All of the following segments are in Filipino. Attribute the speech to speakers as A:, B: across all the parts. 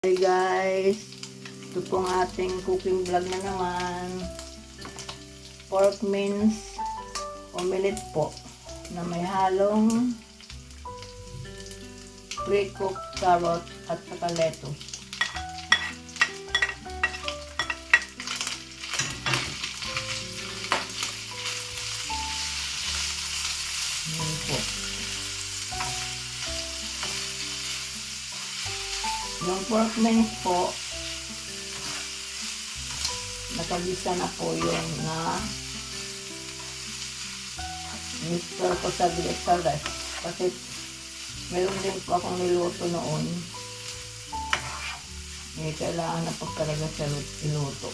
A: Hey guys, ito pong ating cooking vlog na naman. Pork mince omelette po na may halong pre-cooked carrot at saka lettuce. Yan po. Yung pork mince po, nakagisa na po yung na mixture ko sa rest. Kasi mayroon din po akong niluto noon. Kailangan na po talaga siya iluto.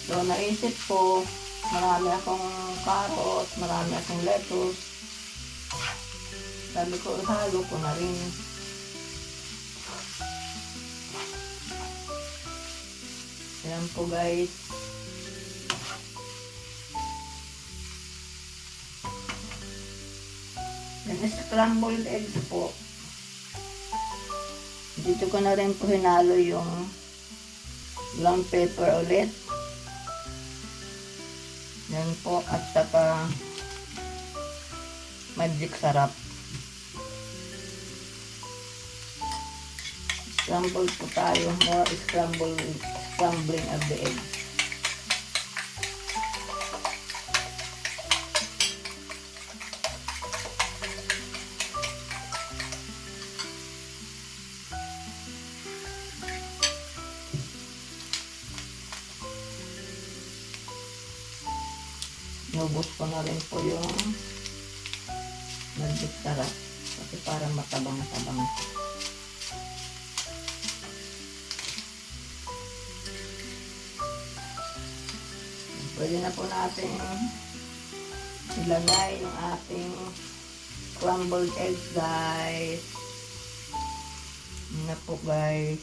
A: So, naisip ko, marami akong carrot, marami akong lettuce. Sabi ko, halo ko na rin. Ayan po guys. Yan is scrambled eggs po. Dito ko na rin po hinalo yung long pepper ulit. Yan po at saka magic sarap. Scramble po tayo. More scrambling of the egg. Nubos ko na rin po yung magic sarap kasi para matabang-tabang. Pwede na po natin ilagay yung ating scrambled eggs guys. Yun na po guys.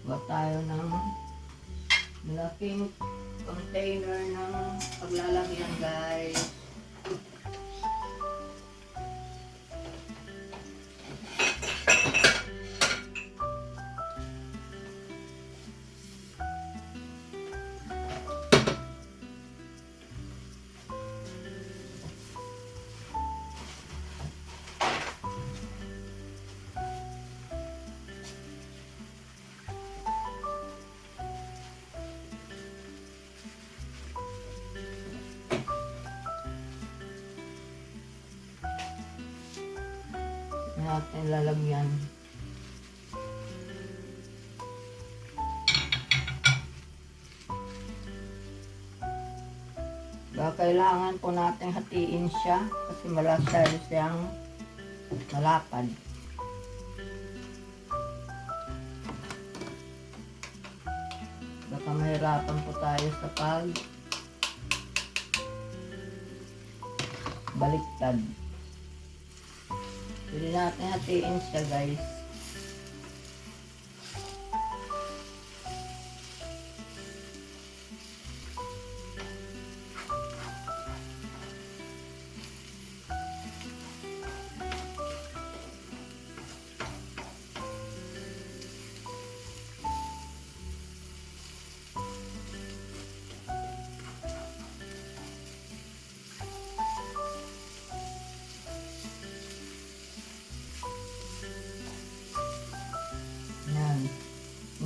A: Gawa tayo ng malaking container ng paglalagyan guys. Natin lalagyan. Kailangan po natin hatiin siya kasi malasa siyang malapad. Baka mahirapan po tayo sa baliktad. Pwede natin hatiin siya guys.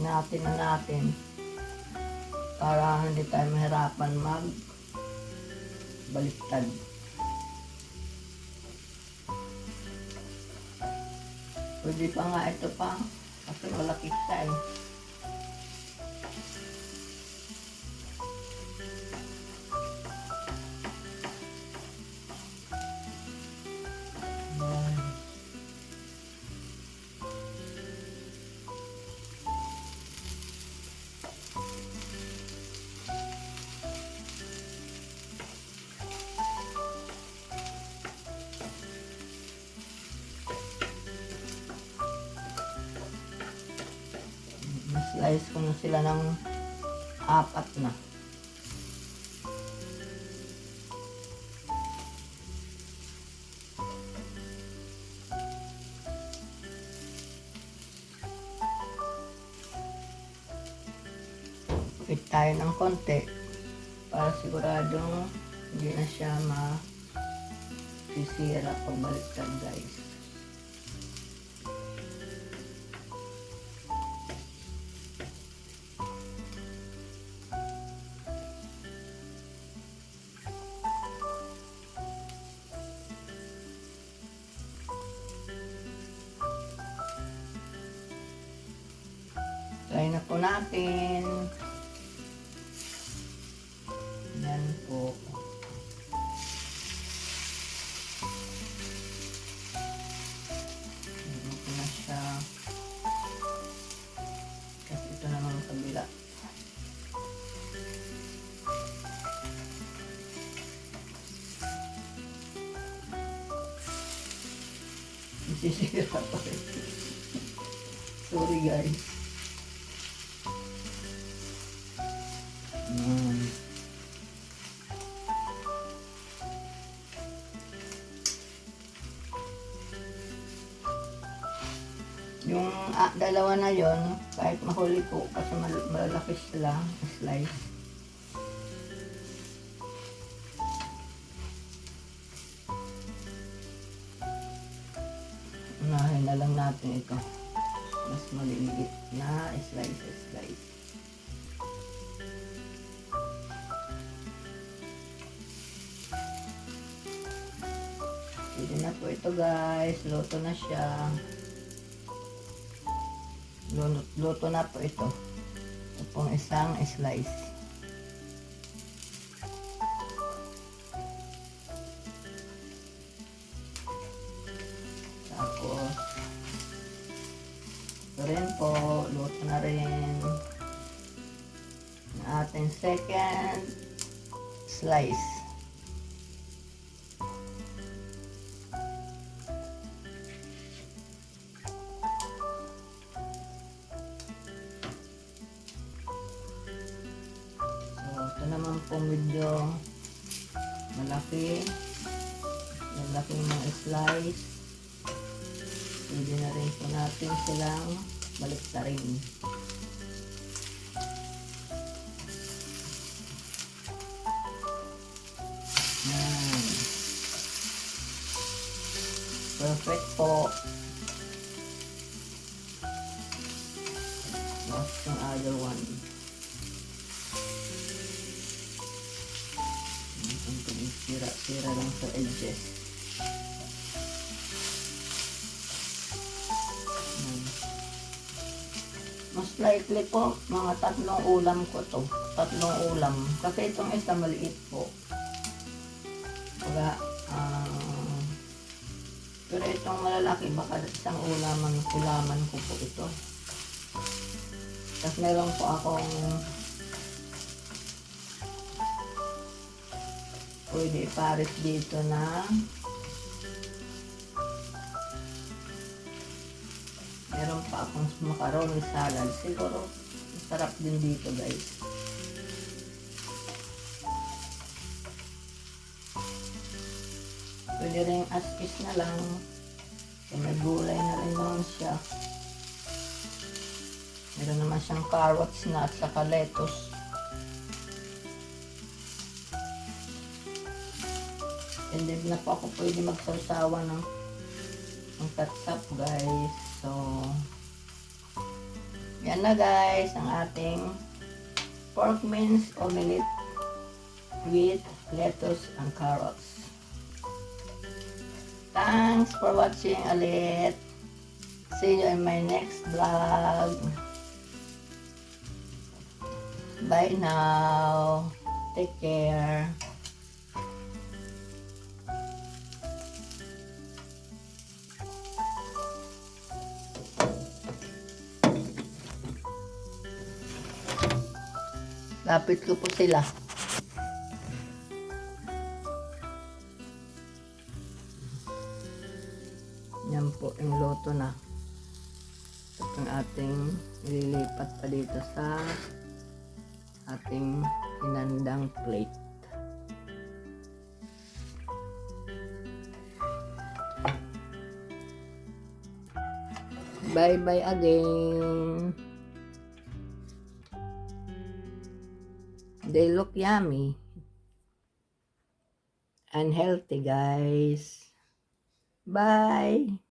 A: Natin na natin para hindi tayo mahirapan baliktad. Pwede pa nga ito pa kasi malaki siya eh. slice ko na sila ng 4 na. Wait tayo ng konti para siguradong hindi na siya masisira pag baliktad, guys. Try na po natin. Yan po. Yan po na siya. Kasi ito naman ang kabila. Masisira pa rin. Sorry, guys. Yung dalawa na yon, kahit mahuli po kasi malalaki sila, slice. Unahin na lang natin ito. Mas maliliit na slice. Pwede na po ito, guys. Luto na siya. Luto na po ito. Ito pong isang slice. Tapos ito rin po, luto na rin ang ating second slice. Ito naman po medyo malaki. Malaki mga slice. Pwede na rin po natin silang baliktarin. Yan. Perfect po. Last yung other one. Sira lang sa edges. Most likely po, mga 3 ulam ko to. 3 ulam. Kasi itong isa maliit po. Pero itong malalaki, baka isang ulaman ko po ito. Tapos meron po akong pwede ipares dito na meron pa akong macaroni salad. Siguro masarap din dito, guys. Pwede rin as is na lang. So, may gulay na rin naman siya. Meron naman siyang carrots na at saka lettuce. Hindi na po ako pwede magsawsawa ng ketchup, guys. So, yan na, guys, ang ating pork mince omelette with lettuce and carrots. Thanks for watching ulit. See you in my next vlog. Bye now. Take care. Lapit ko po sila. Yan po, yung luto na. Ito ang ating Ililipat pa dito sa ating hinandang plate. Bye-bye again. They look yummy and healthy, guys. Bye.